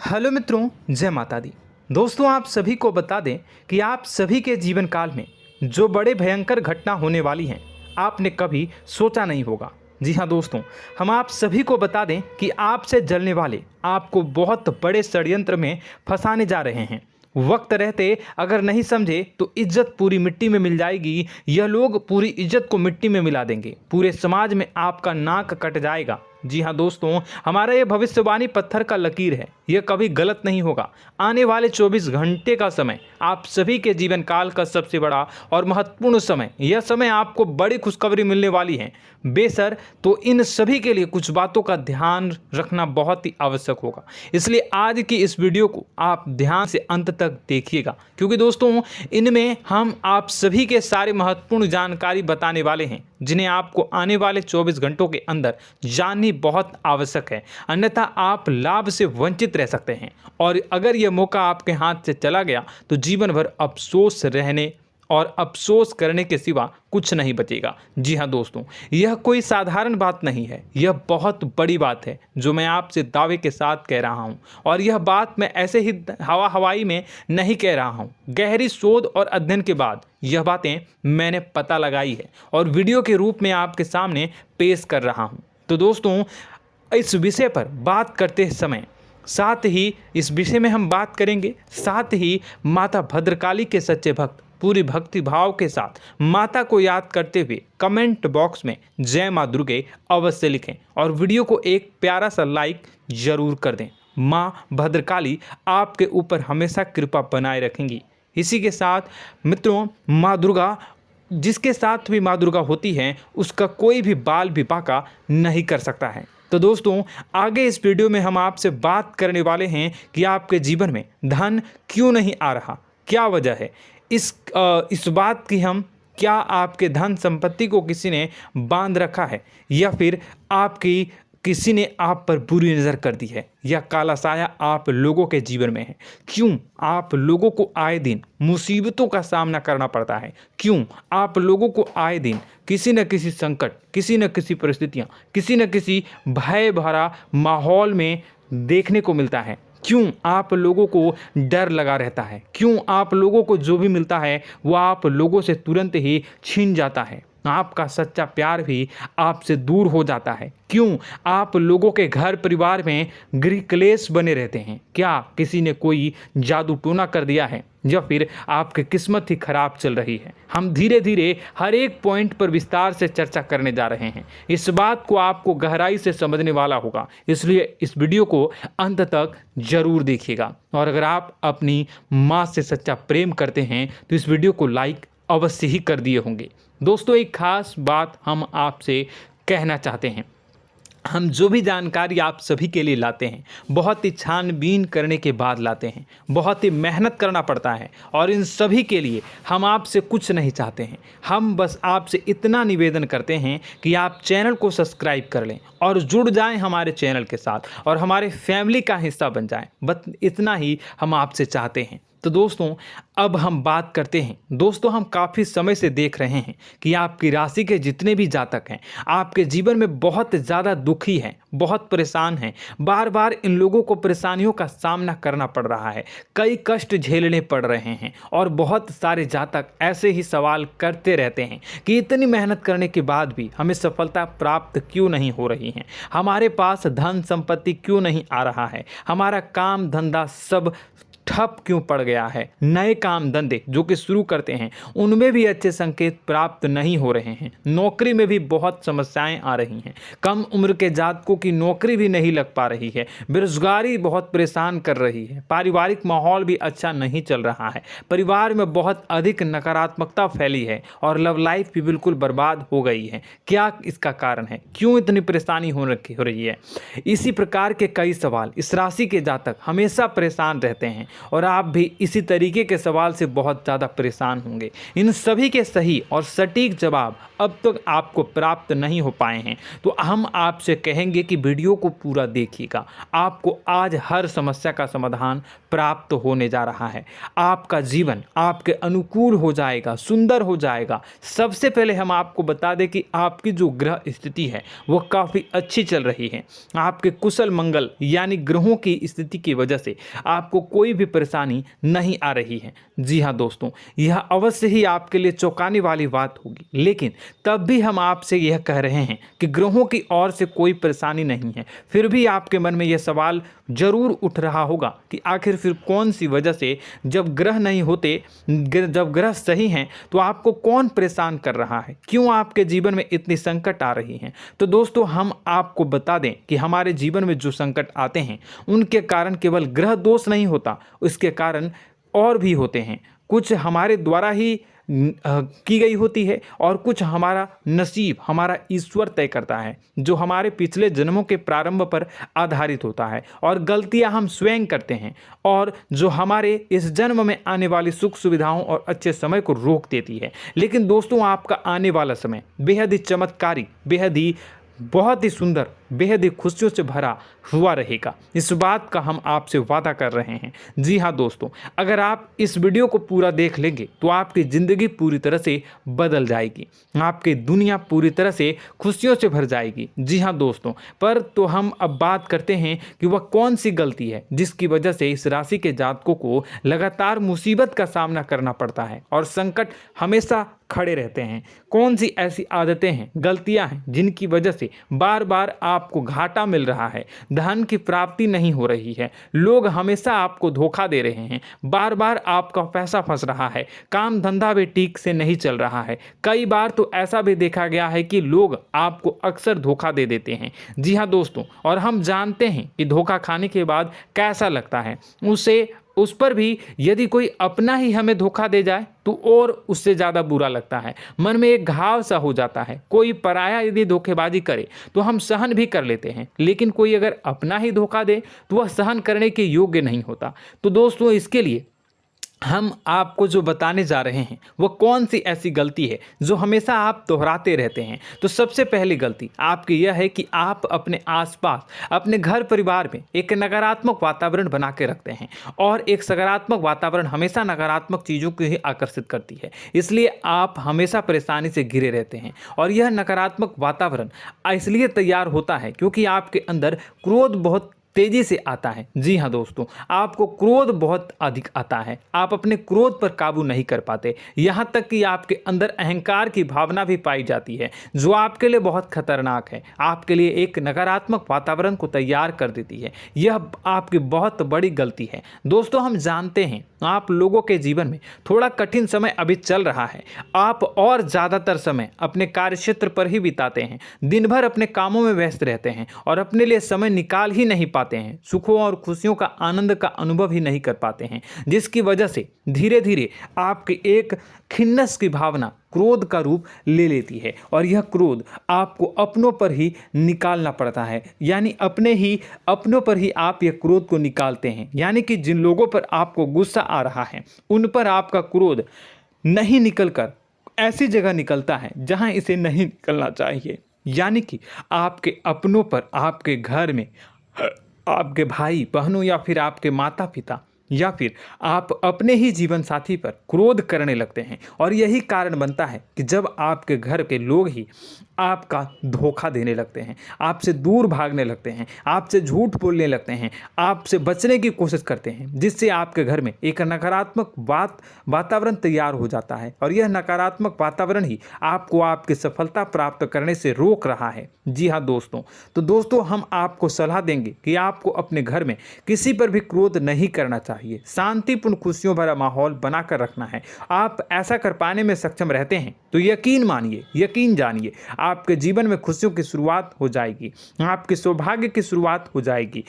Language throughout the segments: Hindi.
हेलो मित्रों, जय माता दी। दोस्तों, आप सभी को बता दें कि आप सभी के जीवन काल में जो बड़े भयंकर घटना होने वाली हैं, आपने कभी सोचा नहीं होगा। जी हाँ दोस्तों, हम आप सभी को बता दें कि आपसे जलने वाले आपको बहुत बड़े षड्यंत्र में फंसाने जा रहे हैं। वक्त रहते अगर नहीं समझे तो इज्जत पूरी मिट्टी में मिल जाएगी। यह लोग पूरी इज्जत को मिट्टी में मिला देंगे। पूरे समाज में आपका नाक कट जाएगा। जी हाँ दोस्तों, हमारा ये भविष्यवाणी पत्थर का लकीर है, यह कभी गलत नहीं होगा। आने वाले 24 घंटे का समय आप सभी के जीवन काल का सबसे बड़ा और महत्वपूर्ण समय। यह समय आपको बड़ी खुशखबरी मिलने वाली है बेसर, तो इन सभी के लिए कुछ बातों का ध्यान रखना बहुत ही आवश्यक होगा। इसलिए आज की इस वीडियो को आप ध्यान से अंत तक देखिएगा, क्योंकि दोस्तों इनमें हम आप सभी के सारे महत्वपूर्ण जानकारी बताने वाले हैं, जिन्हें आपको आने वाले 24 घंटों के अंदर जाननी बहुत आवश्यक है। अन्यथा आप लाभ से वंचित रह सकते हैं, और अगर यह मौका आपके हाथ से चला गया तो जीवन भर अफसोस रहने और अफसोस करने के सिवा कुछ नहीं बचेगा। जी हाँ दोस्तों, यह कोई साधारण बात नहीं है, यह बहुत बड़ी बात है जो मैं आपसे दावे के साथ कह रहा हूँ। और यह बात मैं ऐसे ही हवाई में नहीं कह रहा हूँ। गहरी शोध और अध्ययन के बाद यह बातें मैंने पता लगाई है और वीडियो के रूप में आपके सामने पेश कर रहा हूँ। तो दोस्तों, इस विषय पर बात करते समय साथ ही इस विषय में हम बात करेंगे, साथ ही माता भद्रकाली के सच्चे भक्त पूरी भक्ति भाव के साथ माता को याद करते हुए कमेंट बॉक्स में जय माँ दुर्गे अवश्य लिखें और वीडियो को एक प्यारा सा लाइक जरूर कर दें। माँ भद्रकाली आपके ऊपर हमेशा कृपा बनाए रखेंगी। इसी के साथ मित्रों, माँ दुर्गा, जिसके साथ भी माँ दुर्गा होती हैं, उसका कोई भी बाल भी बांका नहीं कर सकता है। तो दोस्तों, आगे इस वीडियो में हम आपसे बात करने वाले हैं कि आपके जीवन में धन क्यों नहीं आ रहा, क्या वजह है इस बात की। हम क्या आपके धन संपत्ति को किसी ने बांध रखा है, या फिर आपकी किसी ने आप पर बुरी नज़र कर दी है, या काला साया आप लोगों के जीवन में है। क्यों आप लोगों को आए दिन मुसीबतों का सामना करना पड़ता है, क्यों आप लोगों को आए दिन किसी न किसी संकट, किसी न किसी परिस्थितियाँ, किसी न किसी भय भरा माहौल में देखने को मिलता है। क्यों आप लोगों को डर लगा रहता है, क्यों आप लोगों को जो भी मिलता है वह आप लोगों से तुरंत ही छीन जाता है, आपका सच्चा प्यार भी आपसे दूर हो जाता है। क्यों आप लोगों के घर परिवार में गृह क्लेश बने रहते हैं। क्या किसी ने कोई जादू टोना कर दिया है, या फिर आपकी किस्मत ही खराब चल रही है। हम धीरे धीरे हर एक पॉइंट पर विस्तार से चर्चा करने जा रहे हैं। इस बात को आपको गहराई से समझने वाला होगा, इसलिए इस वीडियो को अंत तक जरूर देखिएगा। और अगर आप अपनी माँ से सच्चा प्रेम करते हैं तो इस वीडियो को लाइक अवश्य ही कर दिए होंगे। दोस्तों, एक खास बात हम आपसे कहना चाहते हैं। हम जो भी जानकारी आप सभी के लिए लाते हैं, बहुत ही छानबीन करने के बाद लाते हैं, बहुत ही मेहनत करना पड़ता है, और इन सभी के लिए हम आपसे कुछ नहीं चाहते हैं। हम बस आपसे इतना निवेदन करते हैं कि आप चैनल को सब्सक्राइब कर लें और जुड़ जाएं हमारे चैनल के साथ और हमारे फैमिली का हिस्सा बन जाएं। बस इतना ही हम आपसे चाहते हैं। तो दोस्तों, अब हम बात करते हैं। दोस्तों, हम काफ़ी समय से देख रहे हैं कि आपकी राशि के जितने भी जातक हैं, आपके जीवन में बहुत ज़्यादा दुखी हैं, बहुत परेशान हैं। बार बार इन लोगों को परेशानियों का सामना करना पड़ रहा है, कई कष्ट झेलने पड़ रहे हैं, और बहुत सारे जातक ऐसे ही सवाल करते रहते हैं कि इतनी मेहनत करने के बाद भी हमें सफलता प्राप्त क्यों नहीं हो रही है, हमारे पास धन संपत्ति क्यों नहीं आ रहा है, हमारा काम धंधा सब ठप क्यों पड़ गया है, नए काम धंधे जो कि शुरू करते हैं उनमें भी अच्छे संकेत प्राप्त नहीं हो रहे हैं, नौकरी में भी बहुत समस्याएं आ रही हैं, कम उम्र के जातकों की नौकरी भी नहीं लग पा रही है, बेरोजगारी बहुत परेशान कर रही है, पारिवारिक माहौल भी अच्छा नहीं चल रहा है, परिवार में बहुत अधिक नकारात्मकता फैली है, और लव लाइफ भी बिल्कुल बर्बाद हो गई है। क्या इसका कारण है, क्यों इतनी परेशानी हो रही है? इसी प्रकार के कई सवाल इस राशि के जातक हमेशा परेशान रहते हैं, और आप भी इसी तरीके के सवाल से बहुत ज़्यादा परेशान होंगे। इन सभी के सही और सटीक जवाब अब तक आपको प्राप्त नहीं हो पाए हैं, तो हम आपसे कहेंगे कि वीडियो को पूरा देखिएगा। आपको आज हर समस्या का समाधान प्राप्त होने जा रहा है। आपका जीवन आपके अनुकूल हो जाएगा, सुंदर हो जाएगा। सबसे पहले हम आपको बता दें कि आपकी जो ग्रह स्थिति है वो काफ़ी अच्छी चल रही है। आपके कुशल मंगल यानी ग्रहों की स्थिति की वजह से आपको कोई भी परेशानी नहीं आ रही है। जी हाँ दोस्तों, यह अवश्य ही आपके लिए चौंकाने वाली बात होगी, लेकिन तब भी हम आपसे यह कह रहे हैं कि ग्रहों की ओर से कोई परेशानी नहीं है। फिर भी आपके मन में यह सवाल जरूर उठ रहा होगा कि आखिर फिर कौन सी वजह से, जब ग्रह नहीं होते, जब ग्रह सही हैं, तो आपको कौन परेशान कर रहा है, क्यों आपके जीवन में इतनी संकट आ रही हैं। तो दोस्तों, हम आपको बता दें कि हमारे जीवन में जो संकट आते हैं उनके कारण केवल ग्रह दोष नहीं होता, उसके कारण और भी होते हैं। कुछ हमारे द्वारा ही की गई होती है और कुछ हमारा नसीब, हमारा ईश्वर तय करता है, जो हमारे पिछले जन्मों के प्रारंभ पर आधारित होता है। और गलतियां हम स्वयं करते हैं और जो हमारे इस जन्म में आने वाली सुख सुविधाओं और अच्छे समय को रोक देती है। लेकिन दोस्तों, आपका आने वाला समय बेहद ही चमत्कारी, बेहद ही बहुत ही सुंदर, बेहद ही खुशियों से भरा हुआ रहेगा। इस बात का हम आपसे वादा कर रहे हैं। जी हाँ दोस्तों, अगर आप इस वीडियो को पूरा देख लेंगे तो आपकी ज़िंदगी पूरी तरह से बदल जाएगी, आपकी दुनिया पूरी तरह से खुशियों से भर जाएगी। जी हाँ दोस्तों, पर तो हम अब बात करते हैं कि वह कौन सी गलती है जिसकी वजह से इस राशि के जातकों को लगातार मुसीबत का सामना करना पड़ता है और संकट हमेशा खड़े रहते हैं। कौन सी ऐसी आदतें हैं, गलतियां हैं जिनकी वजह से बार बार आपको घाटा मिल रहा है, धन की प्राप्ति नहीं हो रही है, लोग हमेशा आपको धोखा दे रहे हैं, बार बार आपका पैसा फंस रहा है, काम धंधा भी ठीक से नहीं चल रहा है। कई बार तो ऐसा भी देखा गया है कि लोग आपको अक्सर धोखा दे देते हैं। जी हाँ दोस्तों, और हम जानते हैं कि धोखा खाने के बाद कैसा लगता है। उस पर भी यदि कोई अपना ही हमें धोखा दे जाए तो और उससे ज़्यादा बुरा लगता है, मन में एक घाव सा हो जाता है। कोई पराया यदि धोखेबाजी करे तो हम सहन भी कर लेते हैं, लेकिन कोई अगर अपना ही धोखा दे तो वह सहन करने के योग्य नहीं होता। तो दोस्तों, इसके लिए हम आपको जो बताने जा रहे हैं वो कौन सी ऐसी गलती है जो हमेशा आप दोहराते रहते हैं। तो सबसे पहली गलती आपकी यह है कि आप अपने आसपास, अपने घर परिवार में एक नकारात्मक वातावरण बना के रखते हैं, और एक सकारात्मक वातावरण हमेशा नकारात्मक चीज़ों को ही आकर्षित करती है। इसलिए आप हमेशा परेशानी से घिरे रहते हैं, और यह नकारात्मक वातावरण इसलिए तैयार होता है क्योंकि आपके अंदर क्रोध बहुत तेजी से आता है। जी हाँ दोस्तों, आपको क्रोध बहुत अधिक आता है, आप अपने क्रोध पर काबू नहीं कर पाते, यहाँ तक कि आपके अंदर अहंकार की भावना भी पाई जाती है, जो आपके लिए बहुत खतरनाक है, आपके लिए एक नकारात्मक वातावरण को तैयार कर देती है। यह आपकी बहुत बड़ी गलती है। दोस्तों, हम जानते हैं आप लोगों के जीवन में थोड़ा कठिन समय अभी चल रहा है। आप और ज़्यादातर समय अपने कार्यक्षेत्र पर ही बिताते हैं, दिन भर अपने कामों में व्यस्त रहते हैं और अपने लिए समय निकाल ही नहीं पाते हैं, सुखों और खुशियों का आनंद का अनुभव ही नहीं कर पाते हैं, जिसकी वजह से धीरे धीरे आपकी एक खिन्नस की भावना क्रोध का रूप ले लेती है, और यह क्रोध आपको अपनों पर ही निकालना पड़ता है। यानी अपनों पर ही आप यह क्रोध को निकालते हैं। यानी कि जिन लोगों पर आपको गुस्सा आ रहा है उन पर आपका क्रोध नहीं निकलकर ऐसी जगह निकलता है जहां इसे नहीं निकलना चाहिए। यानी कि आपके अपनों पर, आपके घर में आपके भाई बहनों या फिर आपके माता पिता या फिर आप अपने ही जीवन साथी पर क्रोध करने लगते हैं, और यही कारण बनता है कि जब आपके घर के लोग ही आपका धोखा देने लगते हैं, आपसे दूर भागने लगते हैं, आपसे झूठ बोलने लगते हैं, आपसे बचने की कोशिश करते हैं, जिससे आपके घर में एक नकारात्मक वातावरण तैयार हो जाता है, और यह नकारात्मक वातावरण ही आपको आपकी सफलता प्राप्त करने से रोक रहा है। जी हाँ दोस्तों, तो दोस्तों, हम आपको सलाह देंगे कि आपको अपने घर में किसी पर भी क्रोध नहीं करना चाहिए, शांतिपूर्ण खुशियों भरा माहौल बनाकर रखना है। आप ऐसा कर पाने में सक्षम रहते हैं तो यकीन मानिए, यकीन जानिए, आपके जीवन में खुशियों की शुरुआत हो जाएगी, आपके सौभाग्य की शुरुआत हो जाएगी।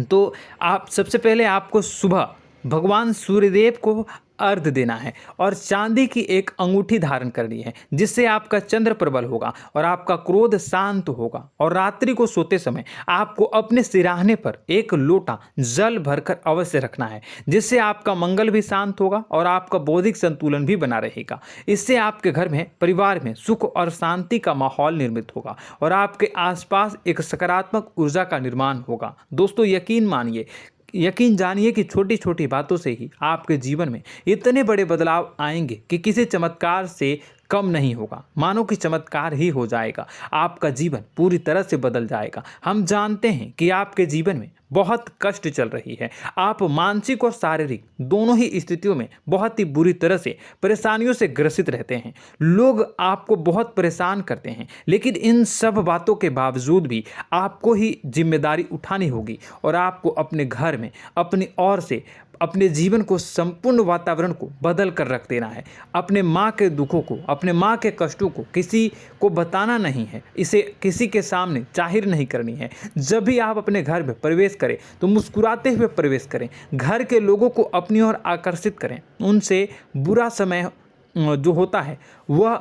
तो आप सबसे पहले आपको सुबह भगवान सूर्यदेव को अर्घ देना है और चांदी की एक अंगूठी धारण करनी है, जिससे आपका चंद्र प्रबल होगा और आपका क्रोध शांत होगा। और रात्रि को सोते समय आपको अपने सिराहने पर एक लोटा जल भरकर अवश्य रखना है, जिससे आपका मंगल भी शांत होगा और आपका बौद्धिक संतुलन भी बना रहेगा। इससे आपके घर में, परिवार में सुख और शांति का माहौल निर्मित होगा और आपके आसपास एक सकारात्मक ऊर्जा का निर्माण होगा। दोस्तों यकीन जानिए कि छोटी छोटी बातों से ही आपके जीवन में इतने बड़े बदलाव आएंगे कि किसी चमत्कार से कम नहीं होगा। मानो कि चमत्कार ही हो जाएगा, आपका जीवन पूरी तरह से बदल जाएगा। हम जानते हैं कि आपके जीवन में बहुत कष्ट चल रही है, आप मानसिक और शारीरिक दोनों ही स्थितियों में बहुत ही बुरी तरह से परेशानियों से ग्रसित रहते हैं। लोग आपको बहुत परेशान करते हैं, लेकिन इन सब बातों के बावजूद भी आपको ही जिम्मेदारी उठानी होगी और आपको अपने घर में अपनी ओर से अपने जीवन को, संपूर्ण वातावरण को बदल कर रख देना है। अपने माँ के दुखों को, अपने माँ के कष्टों को किसी को बताना नहीं है, इसे किसी के सामने जाहिर नहीं करनी है। जब भी आप अपने घर में प्रवेश करें तो मुस्कुराते हुए प्रवेश करें, घर के लोगों को अपनी ओर आकर्षित करें। उनसे बुरा समय जो होता है वह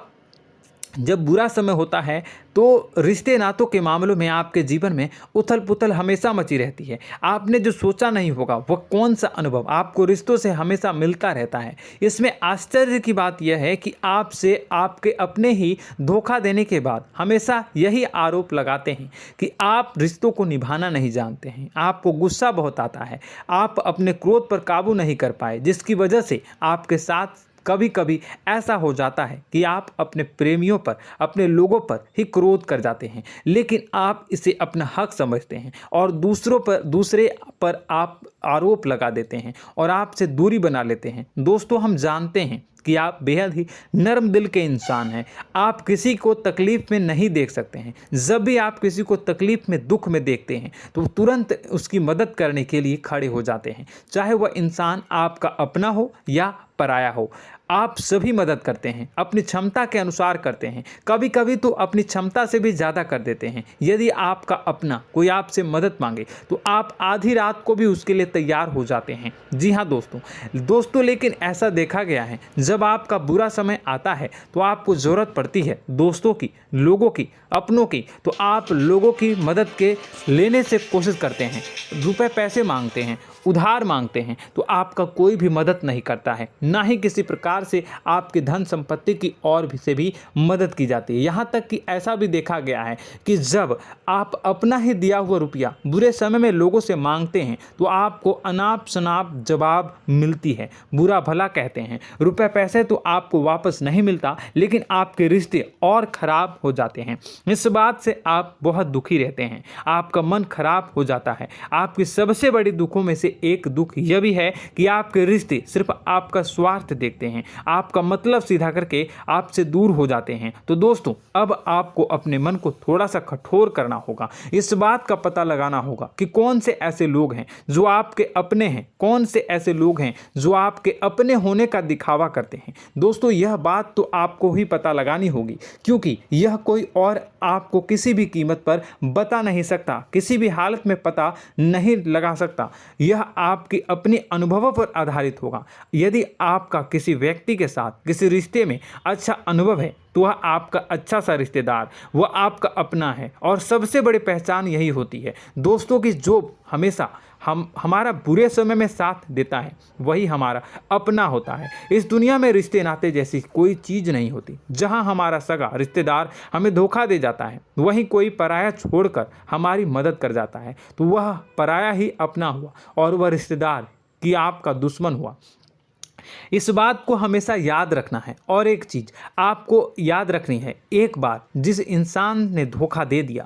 जब बुरा समय होता है तो रिश्ते नातों के मामलों में आपके जीवन में उथल पुथल हमेशा मची रहती है। आपने जो सोचा नहीं होगा वह कौन सा अनुभव आपको रिश्तों से हमेशा मिलता रहता है। इसमें आश्चर्य की बात यह है कि आपसे आपके अपने ही धोखा देने के बाद हमेशा यही आरोप लगाते हैं कि आप रिश्तों को निभाना नहीं जानते हैं, आपको गुस्सा बहुत आता है, आप अपने क्रोध पर काबू नहीं कर पाए, जिसकी वजह से आपके साथ कभी कभी ऐसा हो जाता है कि आप अपने प्रेमियों पर, अपने लोगों पर ही क्रोध कर जाते हैं, लेकिन आप इसे अपना हक समझते हैं और दूसरे पर आप आरोप लगा देते हैं और आपसे दूरी बना लेते हैं। दोस्तों हम जानते हैं कि आप बेहद ही नर्म दिल के इंसान हैं। आप किसी को तकलीफ में नहीं देख सकते हैं। जब भी आप किसी को तकलीफ में, दुख में देखते हैं तो तुरंत उसकी मदद करने के लिए खड़े हो जाते हैं, चाहे वह इंसान आपका अपना हो या पराया हो। आप सभी मदद करते हैं, अपनी क्षमता के अनुसार करते हैं, कभी कभी तो अपनी क्षमता से भी ज़्यादा कर देते हैं। यदि आपका अपना कोई आपसे मदद मांगे तो आप आधी रात को भी उसके लिए तैयार हो जाते हैं। जी हाँ दोस्तों, लेकिन ऐसा देखा गया है जब आपका बुरा समय आता है तो आपको ज़रूरत पड़ती है दोस्तों की, लोगों की, अपनों की, तो आप लोगों की मदद के लेने से कोशिश करते हैं, रुपए पैसे मांगते हैं, उधार मांगते हैं, तो आपका कोई भी मदद नहीं करता है, ना ही किसी प्रकार से आपकी धन संपत्ति की और भी से भी मदद की जाती है। यहाँ तक कि ऐसा भी देखा गया है कि जब आप अपना ही दिया हुआ रुपया बुरे समय में लोगों से मांगते हैं तो आपको अनाप शनाप जवाब मिलती है, बुरा भला कहते हैं। रुपए पैसे तो आपको वापस नहीं मिलता, लेकिन आपके रिश्ते और खराब हो जाते हैं। इस बात से आप बहुत दुखी रहते हैं, आपका मन खराब हो जाता है। आपकी सबसे बड़ी दुखों में से एक दुख यह भी है कि आपके रिश्ते सिर्फ आपका स्वार्थ देखते हैं, आपका मतलब सीधा करके आपसे दूर हो जाते हैं। तो दोस्तों अब आपको अपने मन को थोड़ा सा कठोर करना होगा, इस बात का पता लगाना होगा कि कौन से ऐसे लोग हैं जो आपके अपने हैं, कौन से ऐसे लोग हैं जो आपके अपने होने का दिखावा करते हैं। दोस्तों यह बात तो आपको ही पता लगानी होगी, क्योंकि यह कोई और आपको किसी भी कीमत पर बता नहीं सकता, किसी भी हालत में पता नहीं लगा सकता। यह आपके अपने अनुभवों पर आधारित होगा। यदि आपका किसी व्यक्ति के साथ किसी रिश्ते में अच्छा अनुभव है तो वह आपका अच्छा सा रिश्तेदार, वह आपका अपना है। और सबसे बड़ी पहचान यही होती है दोस्तों की जो हमेशा हमारा बुरे समय में साथ देता है वही हमारा अपना होता है। इस दुनिया में रिश्ते नाते जैसी कोई चीज़ नहीं होती। जहां हमारा सगा रिश्तेदार हमें धोखा दे जाता है, वहीं कोई पराया छोड़कर हमारी मदद कर जाता है तो वह पराया ही अपना हुआ और वह रिश्तेदार की आपका दुश्मन हुआ। इस बात को हमेशा याद रखना है। और एक चीज़ आपको याद रखनी है, एक बार जिस इंसान ने धोखा दे दिया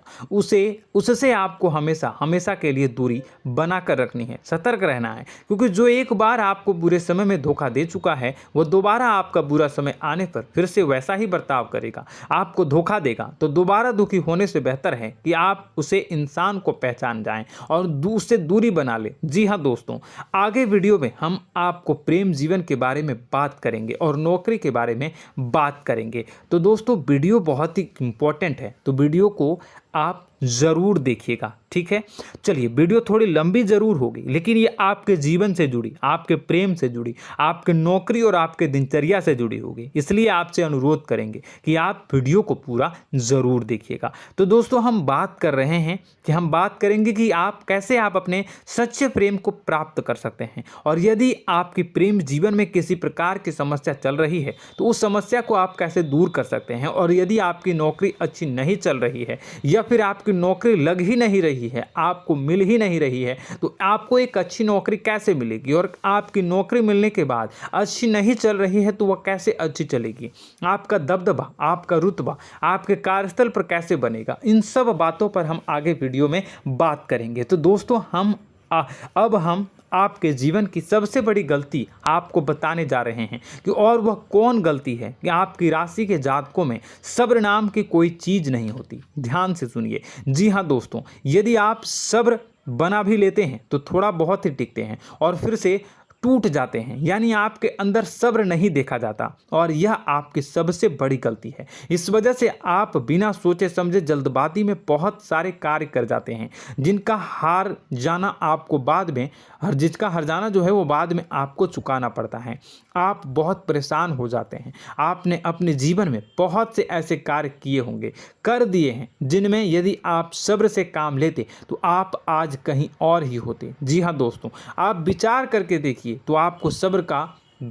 उससे आपको हमेशा हमेशा के लिए दूरी बना कर रखनी है, सतर्क रहना है। क्योंकि जो एक बार आपको बुरे समय में धोखा दे चुका है वह दोबारा आपका बुरा समय आने पर फिर से वैसा ही बर्ताव करेगा, आपको धोखा देगा। तो दोबारा दुखी होने से बेहतर है कि आप उसे इंसान को पहचान जाएं और उससे दूरी बना लें। जी हाँ दोस्तों, आगे वीडियो में हम आपको प्रेम जीवन के बारे में बात करेंगे और नौकरी के बारे में बात करेंगे। तो दोस्तों वीडियो बहुत ही इम्पोर्टेंट है, तो वीडियो को आप ज़रूर देखिएगा, ठीक है। चलिए, वीडियो थोड़ी लंबी ज़रूर होगी, लेकिन ये आपके जीवन से जुड़ी, आपके प्रेम से जुड़ी, आपके नौकरी और आपके दिनचर्या से जुड़ी होगी, इसलिए आपसे अनुरोध करेंगे कि आप वीडियो को पूरा ज़रूर देखिएगा। तो दोस्तों, हम बात कर रहे हैं कि हम बात करेंगे कि आप कैसे आप अपने सच्चे प्रेम को प्राप्त कर सकते हैं, और यदि आपकी प्रेम जीवन में किसी प्रकार की समस्या चल रही है तो उस समस्या को आप कैसे दूर कर सकते हैं, और यदि आपकी नौकरी अच्छी नहीं चल रही है या फिर आपकी नौकरी लग ही नहीं रही है, आपको मिल ही नहीं रही है, तो आपको एक अच्छी नौकरी कैसे मिलेगी, और आपकी नौकरी मिलने के बाद अच्छी नहीं चल रही है तो वह कैसे अच्छी चलेगी, आपका दबदबा, आपका रुतबा आपके कार्यस्थल पर कैसे बनेगा, इन सब बातों पर हम आगे वीडियो में बात करेंगे। तो दोस्तों, अब हम आपके जीवन की सबसे बड़ी गलती आपको बताने जा रहे हैं कि और वह कौन गलती है कि आपकी राशि के जातकों में सब्र नाम की कोई चीज़ नहीं होती। ध्यान से सुनिए। जी हाँ दोस्तों, यदि आप सब्र बना भी लेते हैं तो थोड़ा बहुत ही टिकते हैं और फिर से टूट जाते हैं, यानी आपके अंदर सब्र नहीं देखा जाता, और यह आपकी सबसे बड़ी गलती है। इस वजह से आप बिना सोचे समझे जल्दबाजी में बहुत सारे कार्य कर जाते हैं, जिनका हार जाना आपको बाद में जिसका हर जाना जो है वो बाद में आपको चुकाना पड़ता है। आप बहुत परेशान हो जाते हैं। आपने अपने जीवन में बहुत से ऐसे कार्य किए होंगे, कर दिए हैं, जिनमें यदि आप सब्र से काम लेते तो आप आज कहीं और ही होते। जी हाँ दोस्तों, आप विचार करके देखिए तो आपको सब्र का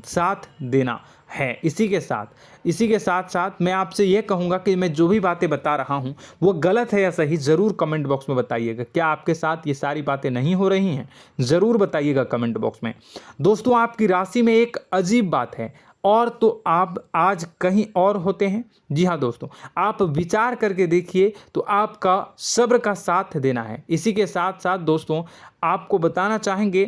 साथ देना है। इसी के साथ साथ मैं आपसे ये कहूँगा कि मैं जो भी बातें बता रहा हूँ वो गलत है या सही, ज़रूर कमेंट बॉक्स में बताइएगा। क्या आपके साथ ये सारी बातें नहीं हो रही हैं? ज़रूर बताइएगा कमेंट बॉक्स में। दोस्तों, आपकी राशि में एक अजीब बात है, और तो आप आज कहीं और होते हैं। जी हाँ दोस्तों, आप विचार करके देखिए तो आपका सब्र का साथ देना है। इसी के साथ साथ दोस्तों, आपको बताना चाहेंगे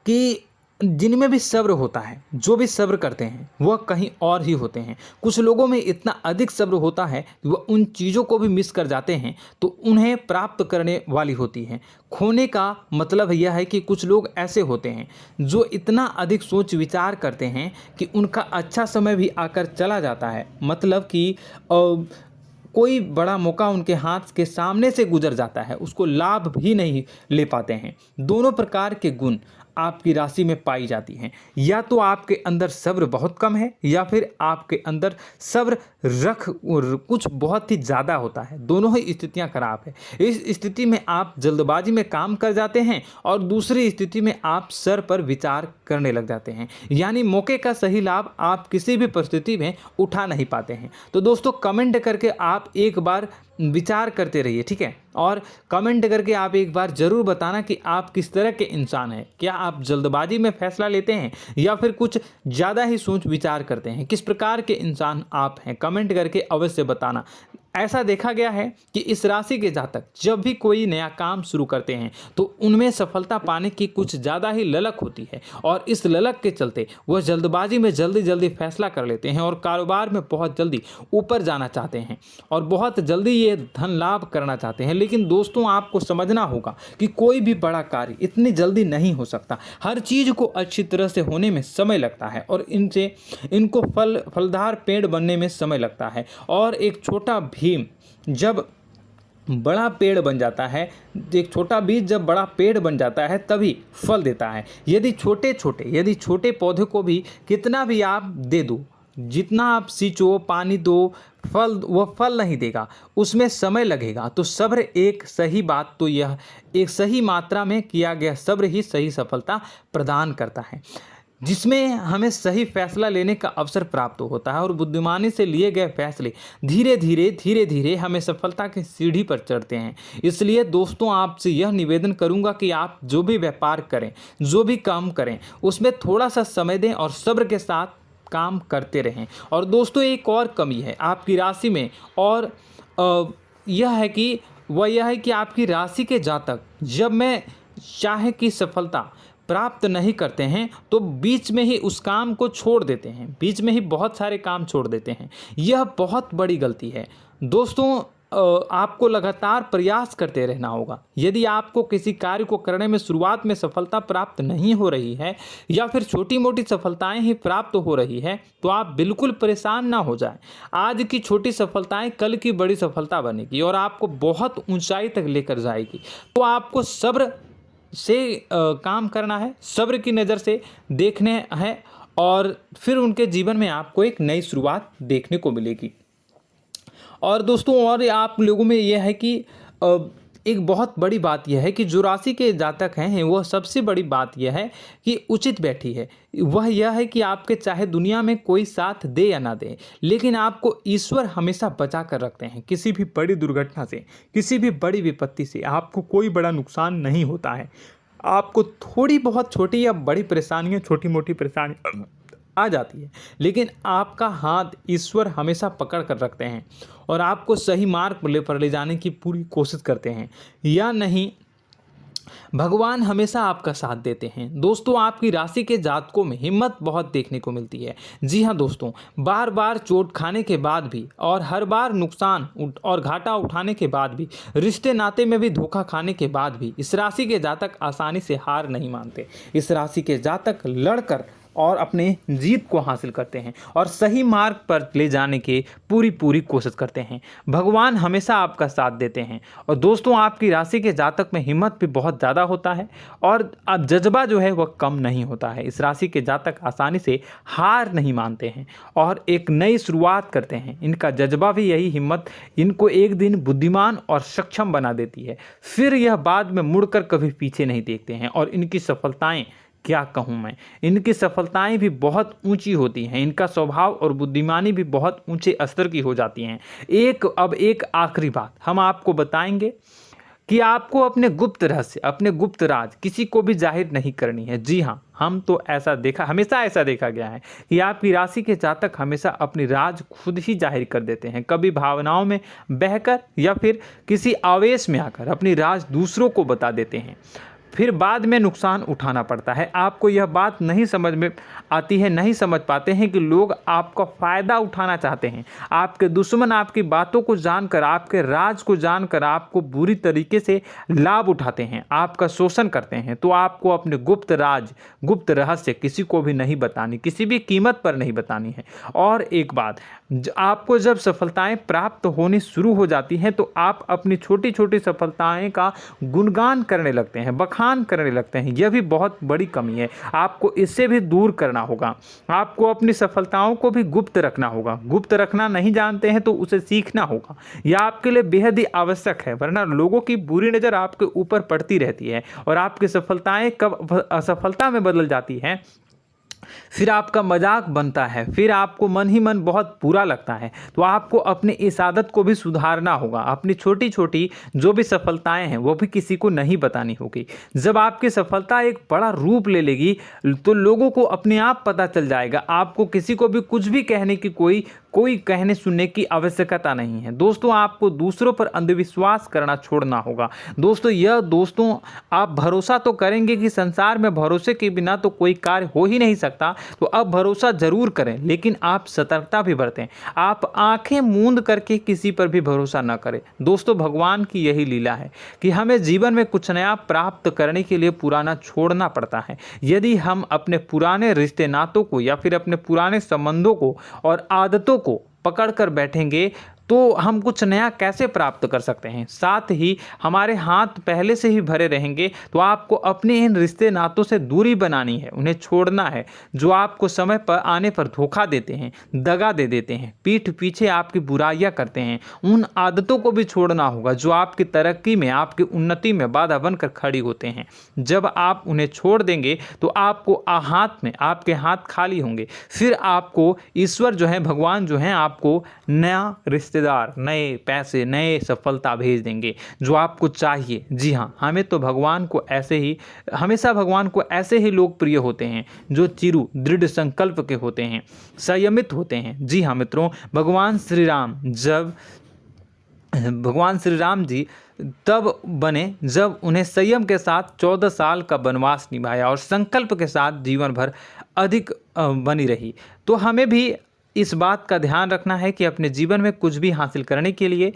कि जिनमें भी सब्र होता है, जो भी सब्र करते हैं वह कहीं और ही होते हैं। कुछ लोगों में इतना अधिक सब्र होता है कि वह उन चीज़ों को भी मिस कर जाते हैं तो उन्हें प्राप्त करने वाली होती हैं। खोने का मतलब यह है कि कुछ लोग ऐसे होते हैं जो इतना अधिक सोच विचार करते हैं कि उनका अच्छा समय भी आकर चला जाता है, मतलब कि कोई बड़ा मौका उनके हाथ के सामने से गुजर जाता है, उसको लाभ भी नहीं ले पाते हैं। दोनों प्रकार के गुण आपकी राशि में पाई जाती हैं। या तो आपके अंदर सब्र बहुत कम है, या फिर आपके अंदर सब्र कुछ बहुत ही ज़्यादा होता है। दोनों ही स्थितियां खराब है। इस स्थिति में आप जल्दबाजी में काम कर जाते हैं, और दूसरी स्थिति में आप सर पर विचार करने लग जाते हैं, यानी मौके का सही लाभ आप किसी भी परिस्थिति में उठा नहीं पाते हैं। तो दोस्तों, कमेंट करके आप एक बार विचार करते रहिए, ठीक है, और कमेंट करके आप एक बार ज़रूर बताना कि आप किस तरह के इंसान हैं। क्या आप जल्दबाजी में फैसला लेते हैं या फिर कुछ ज़्यादा ही सोच विचार करते हैं? किस प्रकार के इंसान आप हैं? कमेंट करके अवश्य बताना। ऐसा देखा गया है कि इस राशि के जातक जब भी कोई नया काम शुरू करते हैं तो उनमें सफलता पाने की कुछ ज़्यादा ही ललक होती है, और इस ललक के चलते वह जल्दबाजी में जल्दी फैसला कर लेते हैं और कारोबार में बहुत जल्दी ऊपर जाना चाहते हैं और बहुत जल्दी ये धन लाभ करना चाहते हैं। लेकिन दोस्तों, आपको समझना होगा कि कोई भी बड़ा कार्य इतनी जल्दी नहीं हो सकता। हर चीज़ को अच्छी तरह से होने में समय लगता है, और इनको फलदार पेड़ बनने में समय लगता है। और एक छोटा भीम जब बड़ा पेड़ बन जाता है, एक छोटा बीज जब बड़ा पेड़ बन जाता है तभी फल देता है। यदि छोटे पौधे को भी कितना भी आप दे दो, जितना आप सींचो, पानी दो, वह फल नहीं देगा, उसमें समय लगेगा। तो सब्र एक सही बात, तो यह एक सही मात्रा में किया गया सब्र ही सही सफलता प्रदान करता है, जिसमें हमें सही फैसला लेने का अवसर प्राप्त होता है, और बुद्धिमानी से लिए गए फैसले धीरे धीरे हमें सफलता की सीढ़ी पर चढ़ते हैं। इसलिए दोस्तों, आपसे यह निवेदन करूंगा कि आप जो भी व्यापार करें, जो भी काम करें, उसमें थोड़ा सा समय दें और सब्र के साथ काम करते रहें। और दोस्तों, एक और कमी है आपकी राशि में, और यह है कि आपकी राशि के जातक जब मैं चाहे कि सफलता प्राप्त नहीं करते हैं तो बीच में ही उस काम को छोड़ देते हैं, बीच में ही बहुत सारे काम छोड़ देते हैं। यह बहुत बड़ी गलती है दोस्तों। आपको लगातार प्रयास करते रहना होगा। यदि आपको किसी कार्य को करने में शुरुआत में सफलता प्राप्त नहीं हो रही है या फिर छोटी मोटी सफलताएं ही प्राप्त हो रही है तो आप बिल्कुल परेशान ना हो जाएं। आज की छोटी सफलताएं कल की बड़ी सफलता बनेगी और आपको बहुत ऊंचाई तक लेकर जाएगी। तो आपको सब्र से काम करना है, सब्र की नज़र से देखने हैं और फिर उनके जीवन में आपको एक नई शुरुआत देखने को मिलेगी। और दोस्तों और आप लोगों में यह है कि एक बहुत बड़ी बात यह है कि जो राशि के जातक हैं वह सबसे बड़ी बात यह है कि उचित बैठी है। वह यह है कि आपके चाहे दुनिया में कोई साथ दे या ना दे, लेकिन आपको ईश्वर हमेशा बचा कर रखते हैं। किसी भी बड़ी दुर्घटना से, किसी भी बड़ी विपत्ति से आपको कोई बड़ा नुकसान नहीं होता है। आपको थोड़ी बहुत छोटी या बड़ी परेशानियाँ, छोटी मोटी परेशानी आ जाती है, लेकिन आपका हाथ ईश्वर हमेशा पकड़ कर रखते हैं और आपको सही मार्ग पर ले जाने की पूरी कोशिश करते हैं। या नहीं, भगवान हमेशा आपका साथ देते हैं। दोस्तों आपकी राशि के जातकों में हिम्मत बहुत देखने को मिलती है। जी हाँ दोस्तों, बार बार चोट खाने के बाद भी और हर बार नुकसान और घाटा उठाने के बाद भी, रिश्ते नाते में भी धोखा खाने के बाद भी इस राशि के जातक आसानी से हार नहीं मानते। इस राशि के जातक लड़कर और अपने जीत को हासिल करते हैं और सही मार्ग पर ले जाने की पूरी कोशिश करते हैं। भगवान हमेशा आपका साथ देते हैं। और दोस्तों आपकी राशि के जातक में हिम्मत भी बहुत ज़्यादा होता है और अब जज्बा जो है वह कम नहीं होता है। इस राशि के जातक आसानी से हार नहीं मानते हैं और एक नई शुरुआत करते हैं। इनका जज्बा भी, यही हिम्मत इनको एक दिन बुद्धिमान और सक्षम बना देती है। फिर यह बाद में मुड़कर कभी पीछे नहीं देखते हैं और इनकी सफलताएं, क्या कहूँ मैं, इनकी सफलताएं भी बहुत ऊंची होती हैं। इनका स्वभाव और बुद्धिमानी भी बहुत ऊंचे स्तर की हो जाती हैं। अब एक आखिरी बात हम आपको बताएंगे कि आपको अपने गुप्त रहस्य, अपने गुप्त राज किसी को भी जाहिर नहीं करनी है। जी हाँ, हम तो हमेशा ऐसा देखा गया है कि आपकी राशि के जातक हमेशा अपनी राज खुद ही जाहिर कर देते हैं। कभी भावनाओं में बहकर या फिर किसी आवेश में आकर अपनी राज दूसरों को बता देते हैं, फिर बाद में नुकसान उठाना पड़ता है। आपको यह बात नहीं समझ में आती है, नहीं समझ पाते हैं कि लोग आपका फ़ायदा उठाना चाहते हैं। आपके दुश्मन आपकी बातों को जानकर, आपके राज को जानकर आपको बुरी तरीके से लाभ उठाते हैं, आपका शोषण करते हैं। तो आपको अपने गुप्त राज, गुप्त रहस्य किसी को भी नहीं बतानी, किसी भी कीमत पर नहीं बतानी है। और एक बात, आपको जब सफलताएं प्राप्त होनी शुरू हो जाती हैं तो आप अपनी छोटी छोटी सफलताएं का गुणगान करने लगते हैं, बखान करने लगते हैं। यह भी बहुत बड़ी कमी है, आपको इससे भी दूर करना होगा। आपको अपनी सफलताओं को भी गुप्त रखना होगा। गुप्त रखना नहीं जानते हैं तो उसे सीखना होगा। यह आपके लिए बेहद ही आवश्यक है, वरना लोगों की बुरी नज़र आपके ऊपर पड़ती रहती है और आपकी सफलताएं कब असफलता में बदल जाती हैं, फिर आपका मजाक बनता है, फिर आपको मन ही मन बहुत बुरा लगता है। तो आपको अपनी इस आदत को भी सुधारना होगा। अपनी छोटी छोटी जो भी सफलताएं हैं वो भी किसी को नहीं बतानी होगी। जब आपकी सफलता एक बड़ा रूप ले लेगी तो लोगों को अपने आप पता चल जाएगा। आपको किसी को भी कुछ भी कहने की कोई कहने सुनने की आवश्यकता नहीं है। दोस्तों आपको दूसरों पर अंधविश्वास करना छोड़ना होगा। दोस्तों आप भरोसा तो करेंगे कि संसार में भरोसे के बिना तो कोई कार्य हो ही नहीं सकता, तो अब भरोसा जरूर करें, लेकिन आप सतर्कता भी बरतें। आप आंखें मूंद करके किसी पर भी भरोसा न करें। दोस्तों भगवान की यही लीला है कि हमें जीवन में कुछ नया प्राप्त करने के लिए पुराना छोड़ना पड़ता है। यदि हम अपने पुराने रिश्ते नातों को या फिर अपने पुराने संबंधों को और आदतों को पकड़ कर बैठेंगे तो हम कुछ नया कैसे प्राप्त कर सकते हैं। साथ ही हमारे हाथ पहले से ही भरे रहेंगे। तो आपको अपने इन रिश्ते नातों से दूरी बनानी है, उन्हें छोड़ना है जो आपको समय पर आने पर धोखा देते हैं, दगा दे देते हैं, पीठ पीछे आपकी बुराइयां करते हैं। उन आदतों को भी छोड़ना होगा जो आपकी तरक्की में, आपकी उन्नति में बाधा बनकर खड़ी होते हैं। जब आप उन्हें छोड़ देंगे तो आपके हाथ खाली होंगे। फिर आपको ईश्वर जो है, भगवान जो है, आपको नया रिश्तेदार, नए पैसे, नए सफलता भेज देंगे जो आपको चाहिए। जी हाँ, हमेशा भगवान को ऐसे ही लोग प्रिय होते हैं जो चिरु दृढ़ संकल्प के होते हैं, संयमित होते हैं। जी हाँ मित्रों, भगवान श्री राम जी तब बने जब उन्हें संयम के साथ 14 साल का वनवास निभाया और संकल्प के साथ जीवन भर अधिक बनी रही। तो हमें भी इस बात का ध्यान रखना है कि अपने जीवन में कुछ भी हासिल करने के लिए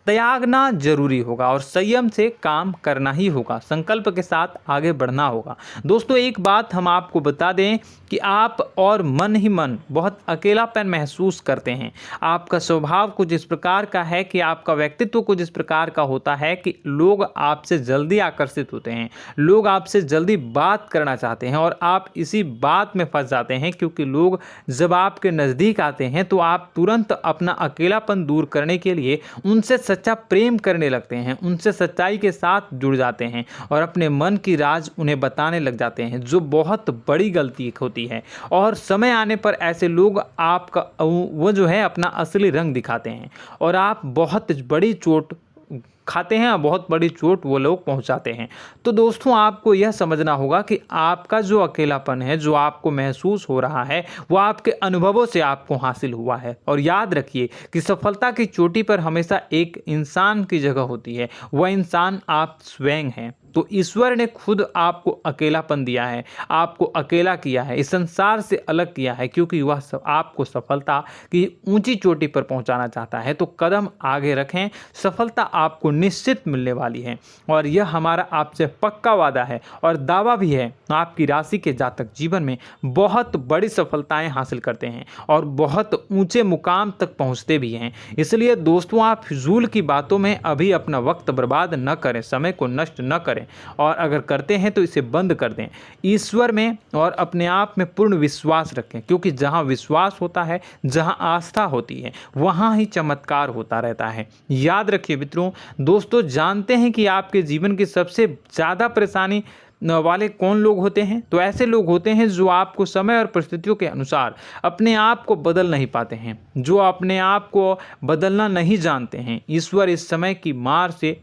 त्यागना जरूरी होगा और संयम से काम करना ही होगा, संकल्प के साथ आगे बढ़ना होगा। दोस्तों एक बात हम आपको बता दें कि आप और मन ही मन बहुत अकेलापन महसूस करते हैं। आपका स्वभाव कुछ इस प्रकार का है कि आपका व्यक्तित्व कुछ इस प्रकार का होता है कि लोग आपसे जल्दी आकर्षित होते हैं, लोग आपसे जल्दी बात करना चाहते हैं और आप इसी बात में फंस जाते हैं, क्योंकि लोग जब आपके नज़दीक आते हैं तो आप तुरंत अपना अकेलापन दूर करने के लिए उनसे सच्चा प्रेम करने लगते हैं, उनसे सच्चाई के साथ जुड़ जाते हैं और अपने मन की राज उन्हें बताने लग जाते हैं, जो बहुत बड़ी गलती होती है। और समय आने पर ऐसे लोग आपका वो जो है अपना असली रंग दिखाते हैं और आप बहुत बड़ी चोट खाते हैं और बहुत बड़ी चोट वो लोग पहुंचाते हैं। तो दोस्तों आपको यह समझना होगा कि आपका जो अकेलापन है, जो आपको महसूस हो रहा है, वो आपके अनुभवों से आपको हासिल हुआ है। और याद रखिए कि सफलता की चोटी पर हमेशा एक इंसान की जगह होती है, वह इंसान आप स्वयं हैं। तो ईश्वर ने खुद आपको अकेलापन दिया है, आपको अकेला किया है, इस संसार से अलग किया है, क्योंकि वह आपको सफलता की ऊंची चोटी पर पहुंचाना चाहता है। तो कदम आगे रखें, सफलता आपको निश्चित मिलने वाली है और यह हमारा आपसे पक्का वादा है और दावा भी है। आपकी राशि के जातक जीवन में बहुत बड़ी सफलताएं हासिल करते हैं और बहुत ऊंचे मुकाम तक पहुंचते भी हैं। इसलिए दोस्तों आप फिजूल की बातों में अभी अपना वक्त बर्बाद न करें, समय को नष्ट न करें और अगर करते हैं तो इसे बंद कर दें। ईश्वर में और अपने आप में पूर्ण विश्वास रखें, क्योंकि जहां विश्वास होता है, जहां आस्था होती है, वहां ही चमत्कार होता रहता है। याद रखिए मित्रों, दोस्तों जानते हैं कि आपके जीवन की सबसे ज़्यादा परेशानी वाले कौन लोग होते हैं? तो ऐसे लोग होते हैं जो आपको समय और परिस्थितियों के अनुसार अपने आप को बदल नहीं पाते हैं, जो अपने आप को बदलना नहीं जानते हैं। ईश्वर इस समय की मार से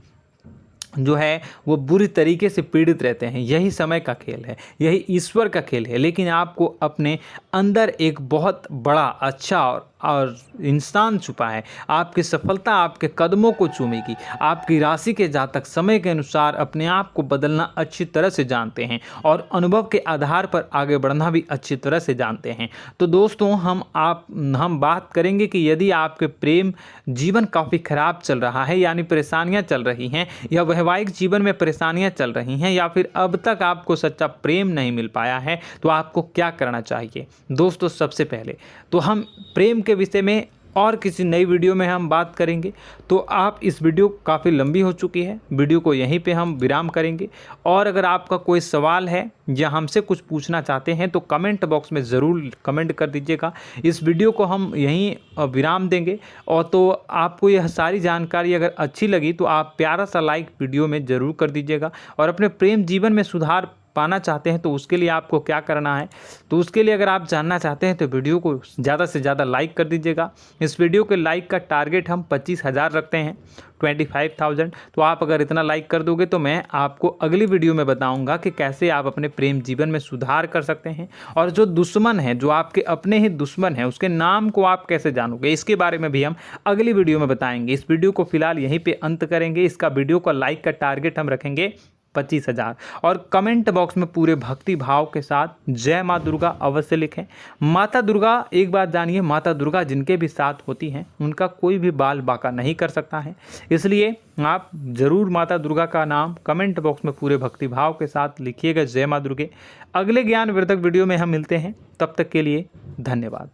जो है वो बुरी तरीके से पीड़ित रहते हैं। यही समय का खेल है, यही ईश्वर का खेल है। लेकिन आपको अपने अंदर एक बहुत बड़ा अच्छा और इंसान छुपा है। आपकी सफलता आपके कदमों को चूमेगी। आपकी राशि के जातक समय के अनुसार अपने आप को बदलना अच्छी तरह से जानते हैं और अनुभव के आधार पर आगे बढ़ना भी अच्छी तरह से जानते हैं। तो दोस्तों हम बात करेंगे कि यदि आपके प्रेम जीवन काफ़ी खराब चल रहा है, यानी परेशानियां चल रही हैं, या वैवाहिक जीवन में परेशानियां चल रही हैं, या फिर अब तक आपको सच्चा प्रेम नहीं मिल पाया है, तो आपको क्या करना चाहिए? दोस्तों सबसे पहले तो हम प्रेम के विषय में और किसी नई वीडियो में हम बात करेंगे। तो आप इस वीडियो काफ़ी लंबी हो चुकी है, वीडियो को यहीं पे हम विराम करेंगे। और अगर आपका कोई सवाल है या हमसे कुछ पूछना चाहते हैं तो कमेंट बॉक्स में ज़रूर कमेंट कर दीजिएगा। इस वीडियो को हम यहीं विराम देंगे। और तो आपको यह सारी जानकारी अगर अच्छी लगी तो आप प्यारा सा लाइक वीडियो में ज़रूर कर दीजिएगा। और अपने प्रेम जीवन में सुधार पाना चाहते हैं तो उसके लिए आपको क्या करना है, तो उसके लिए अगर आप जानना चाहते हैं तो वीडियो को ज़्यादा से ज़्यादा लाइक कर दीजिएगा। इस वीडियो के लाइक का टारगेट हम 25,000 रखते हैं, 25,000। तो आप अगर इतना लाइक कर दोगे तो मैं आपको अगली वीडियो में बताऊंगा कि कैसे आप अपने प्रेम जीवन में सुधार कर सकते हैं। और जो दुश्मन है, जो आपके अपने ही दुश्मन है, उसके नाम को आप कैसे जानोगे, इसके बारे में भी हम अगली वीडियो में बताएंगे। इस वीडियो को फिलहाल यहीं पे अंत करेंगे। इसका वीडियो का लाइक का टारगेट हम रखेंगे 25,000। और कमेंट बॉक्स में पूरे भक्ति भाव के साथ जय माँ दुर्गा अवश्य लिखें। माता दुर्गा, एक बात जानिए, माता दुर्गा जिनके भी साथ होती हैं उनका कोई भी बाल बांका नहीं कर सकता है। इसलिए आप ज़रूर माता दुर्गा का नाम कमेंट बॉक्स में पूरे भक्ति भाव के साथ लिखिएगा, जय माँ दुर्गे। अगले ज्ञानवर्धक वीडियो में हम मिलते हैं, तब तक के लिए धन्यवाद।